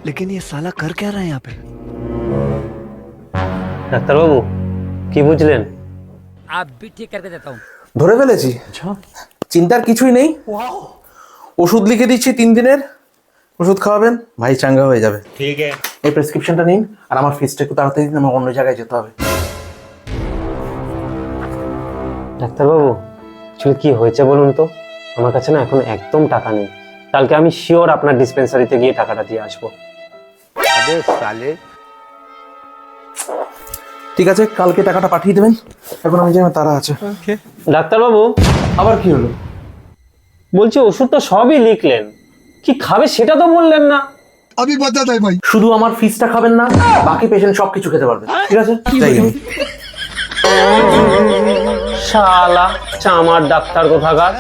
लेकिन ये साला कर क्या रहा है यहाँ पे? ডাক্তারবাবু কি বুঝলেন? आप भी ठीक करके देता हूँ। ধরে ফেলেছি। চিন্তার কিছুই নেই। ওষুধ লিখে দিচ্ছি 3 দিনের, ওষুধ খাওয়াবেন, ভাই চাঙ্গা হয়ে যাবে। ठीक है। এই প্রেসক্রিপশনটা নিন আর আমার ফিসটা একটু তাড়াতাড়ি দিন, আমার অন্য জায়গায় যেতে হবে। ডাক্তারবাবু অ্যাকচুয়ালি কি হয়েছে বলুন তো, আমার কাছে না এখন একদম টাকা নেই। কালকে আমি শিওর আপনার ডিসপেন্সারিতে গিয়ে টাকাটা দিয়ে আসবো। अबे साले। ঠিক আছে, কালকে টাকাটা পাঠিয়ে দেবেন, এখন আমি যাই, আমার তাড়া আছে। ডাক্তারবাবু আবার কি হলো? বলছি ওষুধ তো সবই লিখলেন, কি খাবে সেটা তো বললেন না। अभी बता दे भाई। শুধু আমার ফিসটা খাবেন না, বাকি পেশেন্ট সবকিছু খেতে পারবে, ঠিক আছে? যাই আমি। শালা চামার ডাক্তার কোথাকার।